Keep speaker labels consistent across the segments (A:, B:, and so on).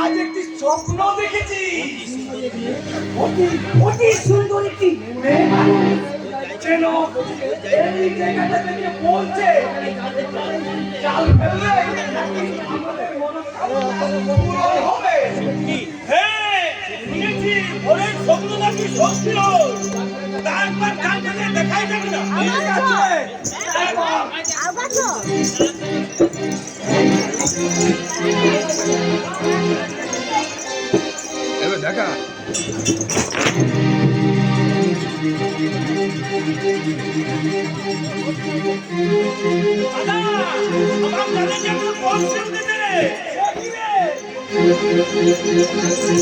A: আজ একটি স্বপ্ন দেখেছি, অতি সুন্দর একটি মেয়ে মানুষ যেন এই জায়গাটা থেকে বলছে চাল ফেললে আমাদের মনস্কামনা পূরণ হবে।
B: হ্যাঁ শুনেছি, অনেক স্বপ্ন নাকি সত্যি হয়। তা একবার কালকে দেখাই যাবে না?
A: ঠিক আছে,
C: এবার দেখা
B: দাদা, আমার জানে যে আমরা কোন শুনতে রে?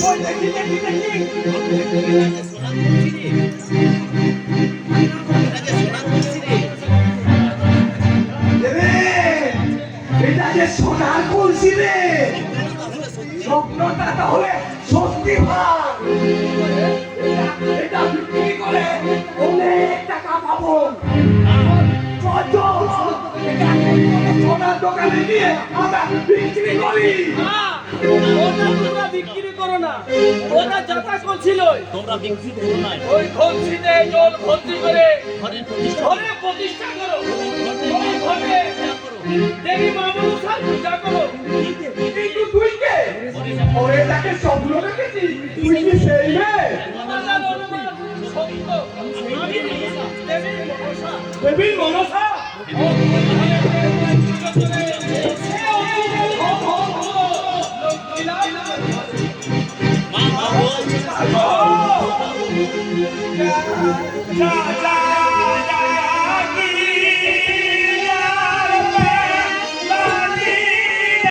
A: ওই দেখি দেখি দেখি এটা যে সোনার কলসি রে, স্বপ্নটা তাহলে সত্যি হয়। এটা বিক্রি করে অনেক টাকা পাবো। চল সোনার দোকানে গিয়ে আমরা বিক্রি করি।
B: তোমরা বিক্রি করো না, ওরা যাতা করছিল, তোমরা বিক্রি করো না। ওই কলসিতে জল ভর্তি করে ঘরে প্রতিষ্ঠা করো, ওই ঘরে দেবী মা মনসার পূজা করো।
A: কিন্তু তুই কে? ওরে তাকে স্বপ্ন দেখেছি, তুই কি সেই মেয়ে?
B: আমার অনুমান সত্য, আমি দেবী মনসা।
A: দেবী মনসা?
B: যা যা